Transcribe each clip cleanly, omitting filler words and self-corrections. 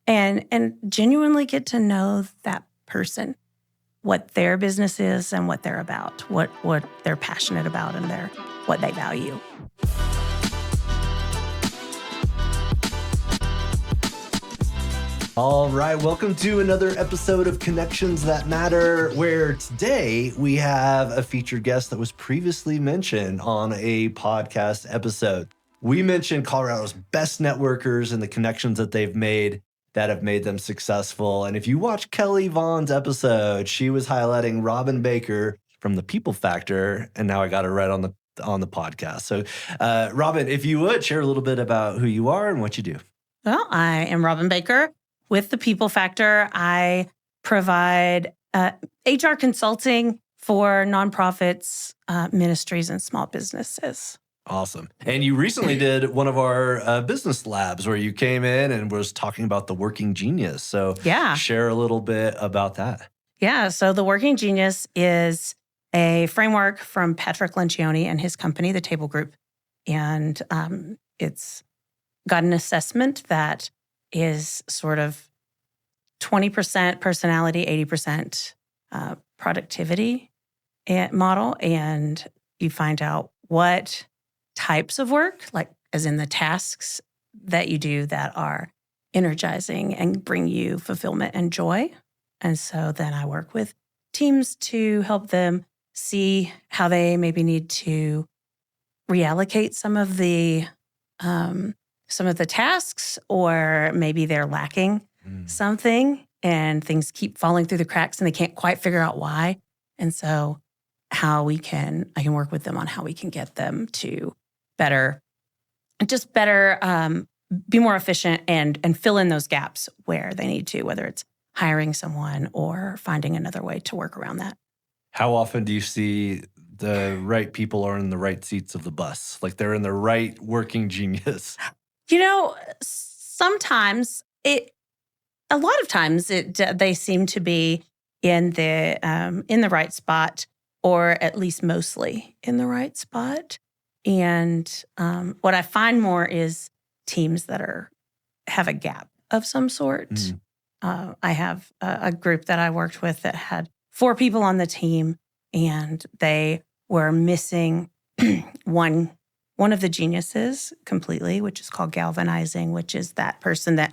and genuinely get to know that person, what their business is and what they're about, what they're passionate about and what they value. All right, welcome to another episode of Connections That Matter, where today we have a featured guest that was previously mentioned on a podcast episode. We mentioned Colorado's best networkers and the connections that they've made that have made them successful. And if you watch Kelly Vaughn's episode, she was highlighting Robin Baker from the People Factor, and now I got it right on the podcast. So, Robin, if you would share a little bit about who you are and what you do. Well, I am Robin Baker. With the People Factor, I provide HR consulting for nonprofits, ministries, and small businesses. Awesome. And you recently did one of our business labs where you came in and was talking about the Working Genius. So share a little bit about that. Yeah. So the Working Genius is a framework from Patrick Lencioni and his company, the Table Group. And it's got an assessment that is sort of 20% personality, 80% productivity model. And you find out what types of work, like as in the tasks that you do that are energizing and bring you fulfillment and joy. And so then I work with teams to help them see how they maybe need to reallocate some of the tasks, or maybe they're lacking something and things keep falling through the cracks and they can't quite figure out why. And so I can work with them on how we can get them to be more efficient and fill in those gaps where they need to, whether it's hiring someone or finding another way to work around that. How often do you see the right people are in the right seats of the bus? Like they're in the right Working Genius? Sometimes a lot of times they seem to be in the right spot, or at least mostly in the right spot. And what I find more is teams that have a gap of some sort. I have a group that I worked with that had 4 people on the team, and they were missing one of the geniuses completely, which is called galvanizing, which is that person that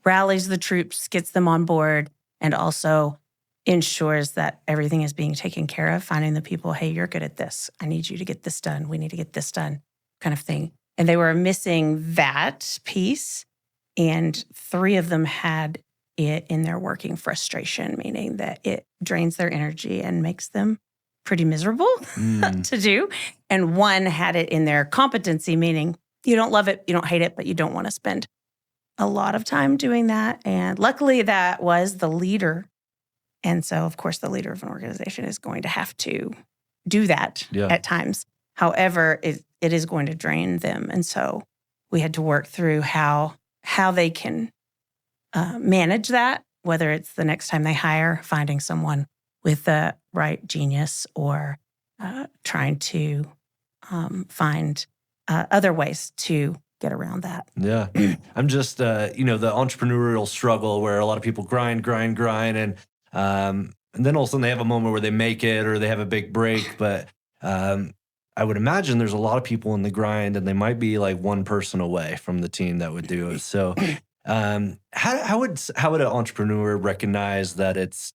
rallies the troops, gets them on board, and also ensures that everything is being taken care of, finding the people, hey, you're good at this. I need you to get this done. We need to get this done, kind of thing. And they were missing that piece, and 3 of them had it in their working frustration, meaning that it drains their energy and makes them pretty miserable to do. And 1 had it in their competency, meaning you don't love it, you don't hate it, but you don't want to spend a lot of time doing that. And luckily that was the leader. And so, of course, the leader of an organization is going to have to do that at times. However, it is going to drain them. And so we had to work through how they can manage that, whether it's the next time they hire, finding someone with the right genius, or trying to find other ways to get around that. Yeah. I'm just, the entrepreneurial struggle where a lot of people grind, and then all of a sudden they have a moment where they make it or they have a big break. But I would imagine there's a lot of people in the grind, and they might be like one person away from the team that would do it. So how would an entrepreneur recognize that it's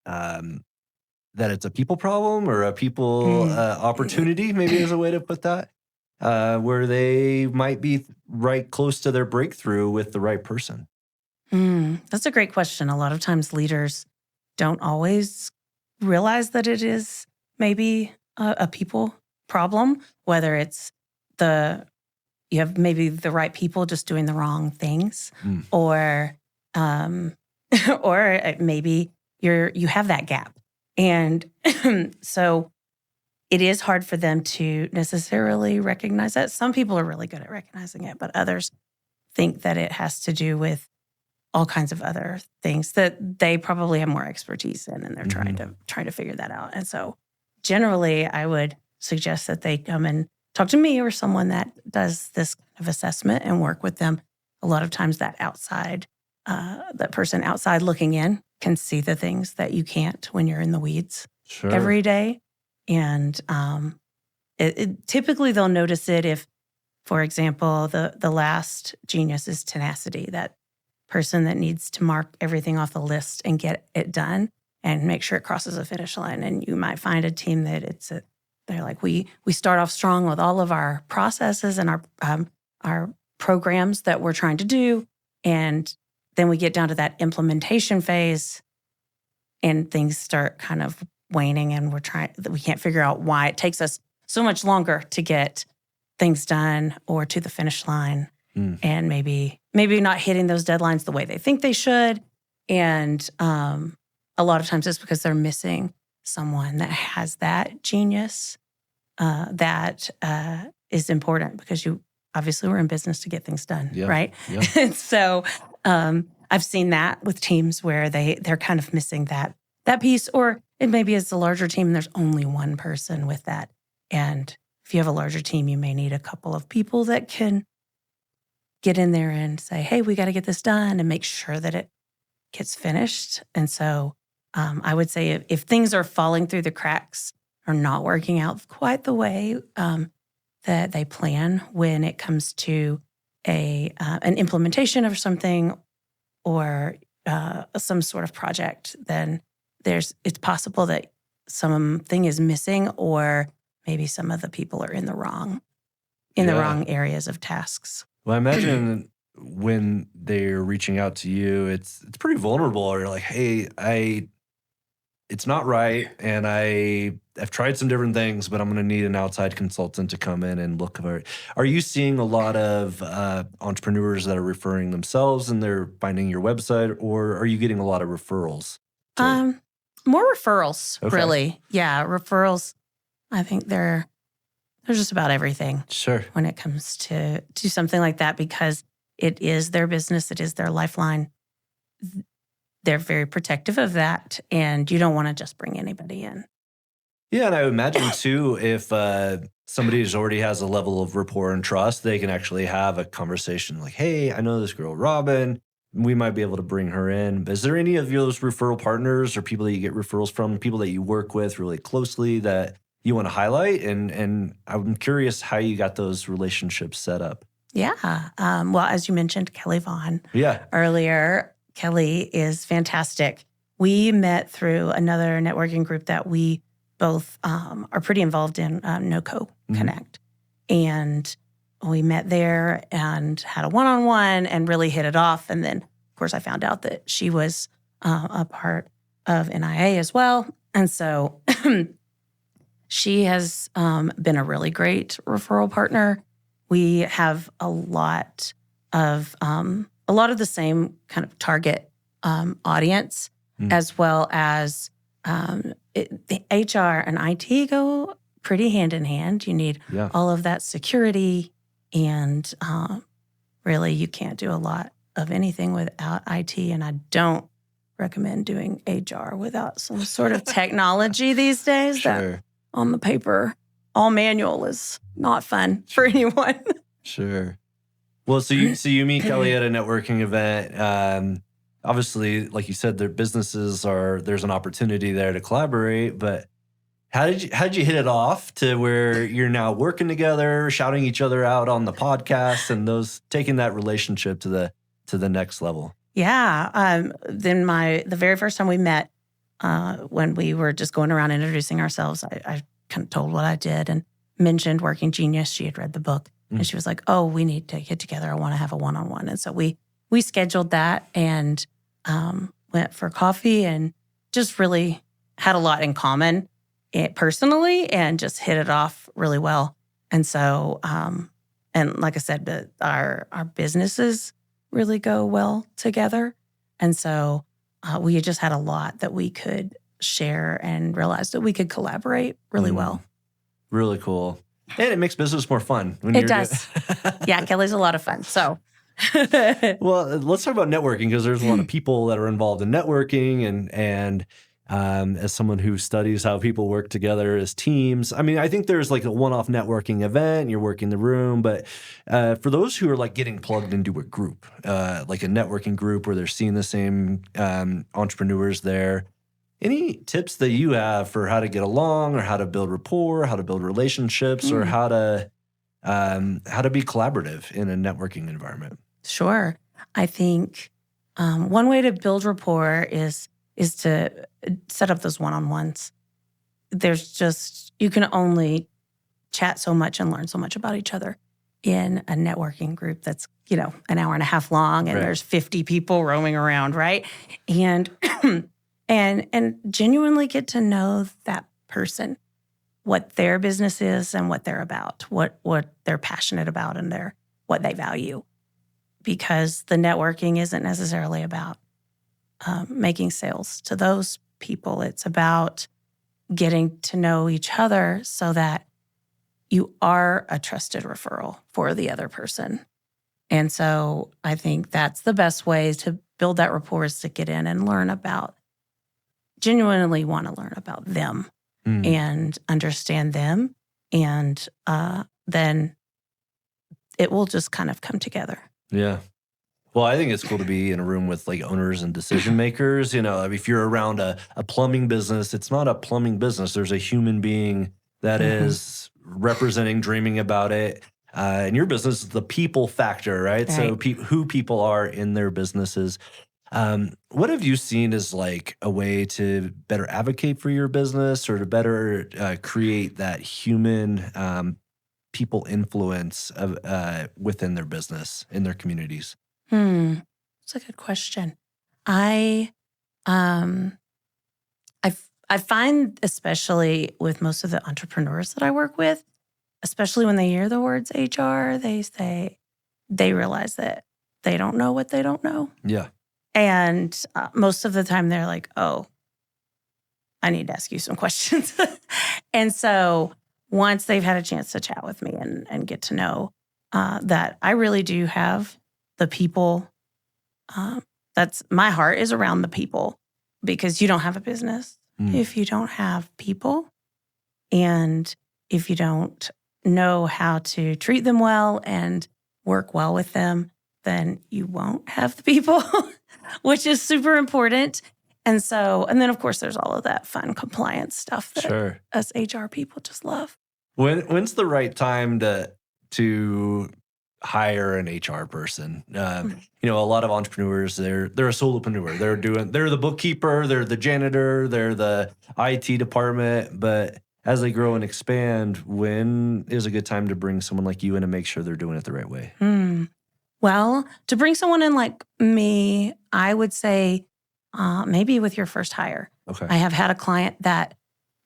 a people problem or a people opportunity, maybe is a way to put that, where they might be right close to their breakthrough with the right person? That's a great question. A lot of times leaders don't always realize that it is maybe a people problem, whether it's you have maybe the right people just doing the wrong things, or maybe you have that gap. And so it is hard for them to necessarily recognize that. Some people are really good at recognizing it, but others think that it has to do with all kinds of other things that they probably have more expertise in, and they're trying to figure that out. And so generally, I would suggest that they come and talk to me or someone that does this kind of assessment and work with them. A lot of times that outside that person outside looking in can see the things that you can't when you're in the weeds every day. And typically they'll notice it if, for example, the last genius is tenacity, that person that needs to mark everything off the list and get it done and make sure it crosses the finish line. And you might find a team that they're like, we start off strong with all of our processes and our programs that we're trying to do. And then we get down to that implementation phase and things start kind of waning, and we can't figure out why it takes us so much longer to get things done or to the finish line, and maybe not hitting those deadlines the way they think they should. And a lot of times it's because they're missing someone that has that genius that is important, because obviously we're in business to get things done, right? Yeah. And so I've seen that with teams where they're kind of missing that piece, or it maybe is a larger team and there's only one person with that. And if you have a larger team, you may need a couple of people that can get in there and say, hey, we got to get this done, and make sure that it gets finished. And so I would say if things are falling through the cracks or not working out quite the way that they plan when it comes to an implementation of something or some sort of project, then it's possible that something is missing, or maybe some of the people are in the wrong areas of tasks. Well, I imagine when they're reaching out to you, it's pretty vulnerable. Or you're like, hey, it's not right, and I've tried some different things, but I'm going to need an outside consultant to come in and look over it. Are you seeing a lot of entrepreneurs that are referring themselves and they're finding your website, or are you getting a lot of referrals? More referrals, really. Yeah, referrals. I think they're just about everything. Sure. When it comes to something like that, because it is their business, it is their lifeline. They're very protective of that, and you don't want to just bring anybody in. Yeah, and I would imagine too, if somebody already has a level of rapport and trust, they can actually have a conversation like, hey, I know this girl, Robin. We might be able to bring her in. But is there any of those referral partners or people that you get referrals from, people that you work with really closely that you want to highlight? And I'm curious how you got those relationships set up. Yeah. Well, as you mentioned, Kelly Vaughn earlier. Kelly is fantastic. We met through another networking group that we both are pretty involved in, NOCO Connect. And we met there and had a one-on-one and really hit it off. And then, of course, I found out that she was a part of NIA as well. And so she has been a really great referral partner. We have a lot of the same kind of target audience, as well as the HR and IT go pretty hand in hand. You need all of that security, and really you can't do a lot of anything without IT, and I don't recommend doing HR without some sort of technology these days. Sure. That on the paper, all manual is not fun for anyone. Sure. Well, so you meet Kelly at a networking event. Obviously, like you said, their businesses there's an opportunity there to collaborate. But how did you hit it off to where you're now working together, shouting each other out on the podcast, and taking that relationship to the next level? Yeah. Then the very first time we met, when we were just going around introducing ourselves, I kind of told what I did and mentioned Working Genius. She had read the book. And she was like, oh, we need to get together. I want to have a one-on-one. And so we scheduled that and went for coffee and just really had a lot in common personally and just hit it off really well. And so, and like I said, our businesses really go well together. And so we just had a lot that we could share and realized that we could collaborate really well. Really cool. And it makes business more fun. It does. Yeah, Kelly's a lot of fun. So, well, let's talk about networking, because there's a lot of people that are involved in networking, and as someone who studies how people work together as teams. I mean, I think there's like a one-off networking event, you're working the room, but for those who are like getting plugged into a group, like a networking group where they're seeing the same entrepreneurs there, any tips that you have for how to get along or how to build rapport, how to build relationships, or how to be collaborative in a networking environment? Sure. I think one way to build rapport is to set up those one-on-ones. You can only chat so much and learn so much about each other in a networking group that's, an hour and a half long and there's 50 people roaming around, right? And and genuinely get to know that person, what their business is and what they're about, what they're passionate about and what they value. Because the networking isn't necessarily about making sales to those people. It's about getting to know each other so that you are a trusted referral for the other person. And so I think that's the best way to build that rapport, is to get in and genuinely want to learn about them and understand them. And then it will just kind of come together. Yeah. Well, I think it's cool to be in a room with like owners and decision makers. If you're around a plumbing business, it's not a plumbing business. There's a human being that is representing, dreaming about it. In your business, the people factor, right? So who people are in their businesses. What have you seen as like a way to better advocate for your business or to better create that human people influence within their business, in their communities? That's a good question. I find, especially with most of the entrepreneurs that I work with, especially when they hear the words HR, they realize that they don't know what they don't know. Yeah. And most of the time they're like, oh, I need to ask you some questions. And so once they've had a chance to chat with me and get to know that I really do have the people, that's my heart is around the people, because you don't have a business if you don't have people. And if you don't know how to treat them well and work well with them, then you won't have the people, which is super important. And then of course there's all of that fun compliance stuff that us HR people just love. When's the right time to hire an HR person? A lot of entrepreneurs, they're a solopreneur. They're the bookkeeper, they're the janitor, they're the IT department. But as they grow and expand, when is a good time to bring someone like you in and make sure they're doing it the right way? Well, to bring someone in like me, I would say maybe with your first hire. Okay. I have had a client that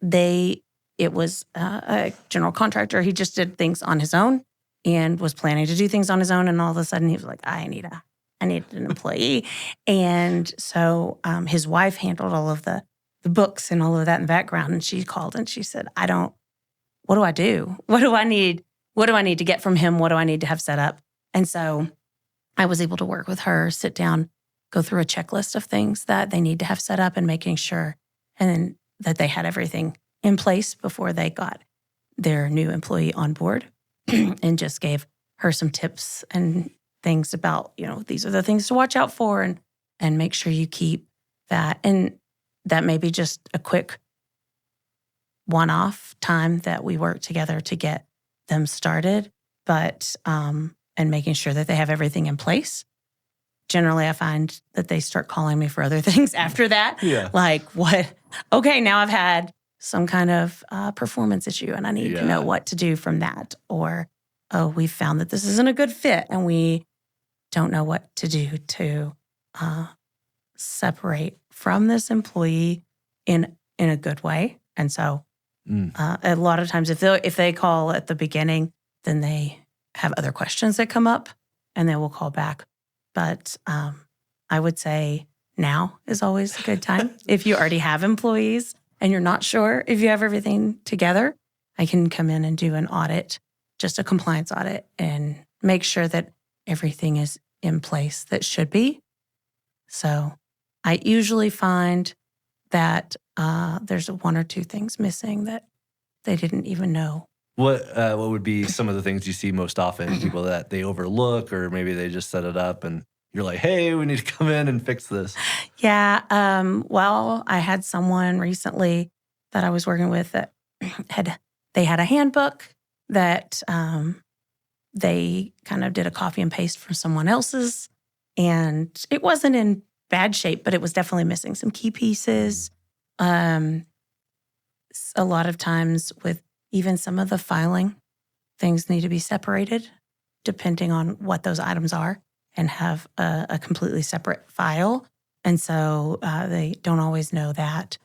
it was a general contractor. He just did things on his own and was planning to do things on his own. And all of a sudden he was like, I need an employee. And so his wife handled all of the books and all of that in the background. And she called and she said, what do I do? What do I need? What do I need to get from him? What do I need to have set up? And so I was able to work with her, sit down, go through a checklist of things that they need to have set up and making sure and that they had everything in place before they got their new employee on board, and just gave her some tips and things about, these are the things to watch out for and make sure you keep that. And that may be just a quick one-off time that we work together to get them started, but and making sure that they have everything in place. Generally, I find that they start calling me for other things after that. Yeah. Like, what? Okay, now I've had some kind of performance issue and I need to know what to do from that. Or, oh, we found that this isn't a good fit and we don't know what to do to separate from this employee in a good way. And so a lot of times if they call at the beginning, then they have other questions that come up and they will call back. But I would say now is always a good time. If you already have employees and you're not sure if you have everything together, I can come in and do an audit, just a compliance audit, and make sure that everything is in place that should be. So I usually find that there's one or two things missing that they didn't even know. What would be some of the things you see most often? People that they overlook, or maybe they just set it up and you're like, hey, we need to come in and fix this. Yeah. Well, I had someone recently that I was working with that they had a handbook that they kind of did a copy and paste from someone else's, and it wasn't in bad shape, but it was definitely missing some key pieces. A lot of times with even some of the filing, things need to be separated depending on what those items are and have a completely separate file. And so they don't always know that.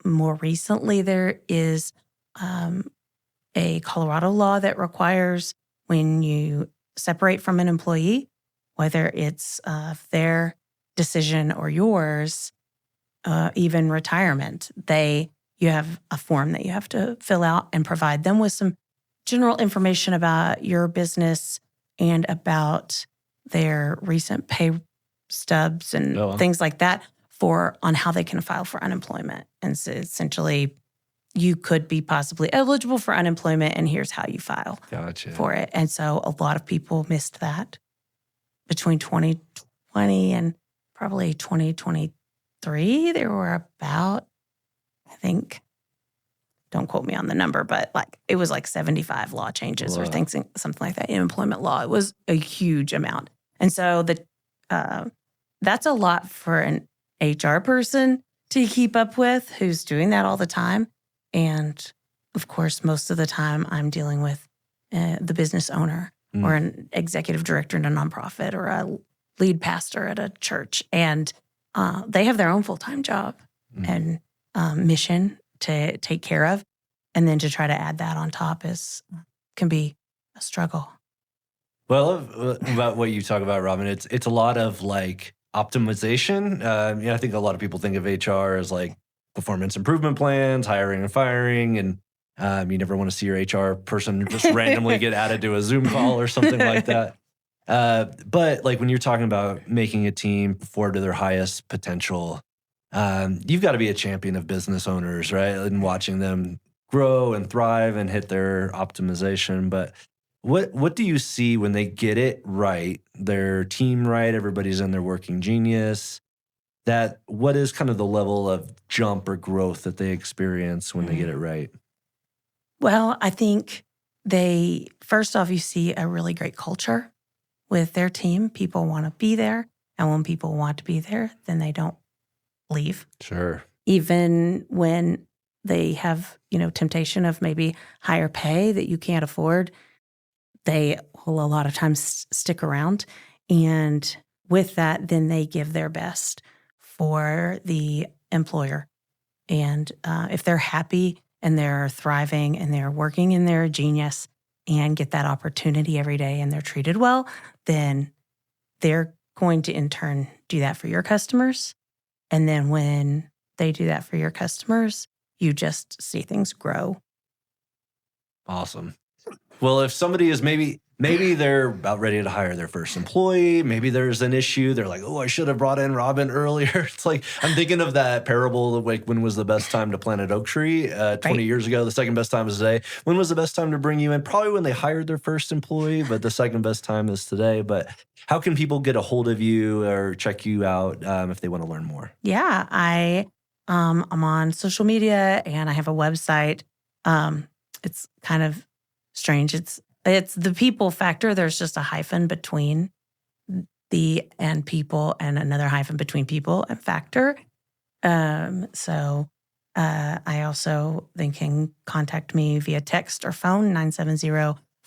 More recently, there is a Colorado law that requires when you separate from an employee, whether it's their decision or yours, even retirement, you have a form that you have to fill out and provide them with some general information about your business and about their recent pay stubs and things like that on how they can file for unemployment. And so essentially, you could be possibly eligible for unemployment, and here's how you file for it. And so a lot of people missed that between 2020 and probably 2023. There were about, I think, don't quote me on the number, but it was 75 law changes or things, something like that in employment law. It was a huge amount. And so that's a lot for an HR person to keep up with who's doing that all the time. And of course, most of the time I'm dealing with the business owner or an executive director in a nonprofit or a lead pastor at a church. And they have their own full-time job and mission to take care of. And then to try to add that on top can be a struggle. Well, about what you talk about, Robin, it's a lot of optimization. I think a lot of people think of HR as performance improvement plans, hiring and firing, and you never want to see your HR person just randomly get added to a Zoom call or something like that. But when you're talking about making a team perform to their highest potential, you've got to be a champion of business owners, right? And watching them grow and thrive and hit their optimization. But what do you see when they get it right, their team right, everybody's in their working genius? What is kind of the level of jump or growth that they experience when they get it right? Well, I think first off, you see a really great culture with their team. People want to be there. And when people want to be there, then they don't leave. Sure. Even when they have, temptation of maybe higher pay that you can't afford, they will a lot of times stick around. And with that, then they give their best for the employer. And if they're happy and they're thriving and they're working in their genius and get that opportunity every day and they're treated well, then they're going to in turn do that for your customers. And then when they do that for your customers, you just see things grow. Awesome. Well, if somebody is maybe they're about ready to hire their first employee, maybe there's an issue. They're like, oh, I should have brought in Robin earlier. It's I'm thinking of that parable of when was the best time to plant an oak tree? 20 years ago, the second best time is today. When was the best time to bring you in? Probably when they hired their first employee, but the second best time is today. But how can people get a hold of you or check you out if they want to learn more? Yeah, I'm on social media and I have a website. It's kind of strange. It's the people factor. There's just a hyphen between the and people and another hyphen between people and factor. So I also then can contact me via text or phone,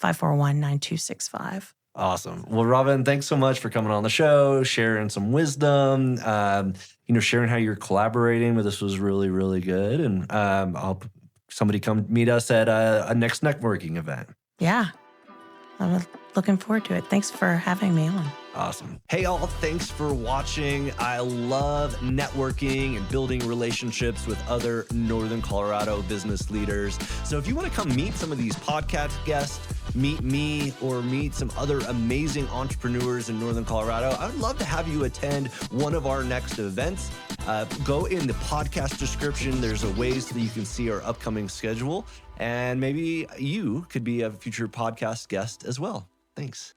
970-541-9265. Awesome. Well, Robin, thanks so much for coming on the show, sharing some wisdom, sharing how you're collaborating. But this was really, really good. And I'll hope somebody come meet us at a next networking event. Yeah. I'm looking forward to it. Thanks for having me on. Awesome. Hey, all, thanks for watching. I love networking and building relationships with other Northern Colorado business leaders. So if you want to come meet some of these podcast guests, meet me, or meet some other amazing entrepreneurs in Northern Colorado, I would love to have you attend one of our next events. Go in the podcast description. There's a ways that you can see our upcoming schedule, and maybe you could be a future podcast guest as well. Thanks.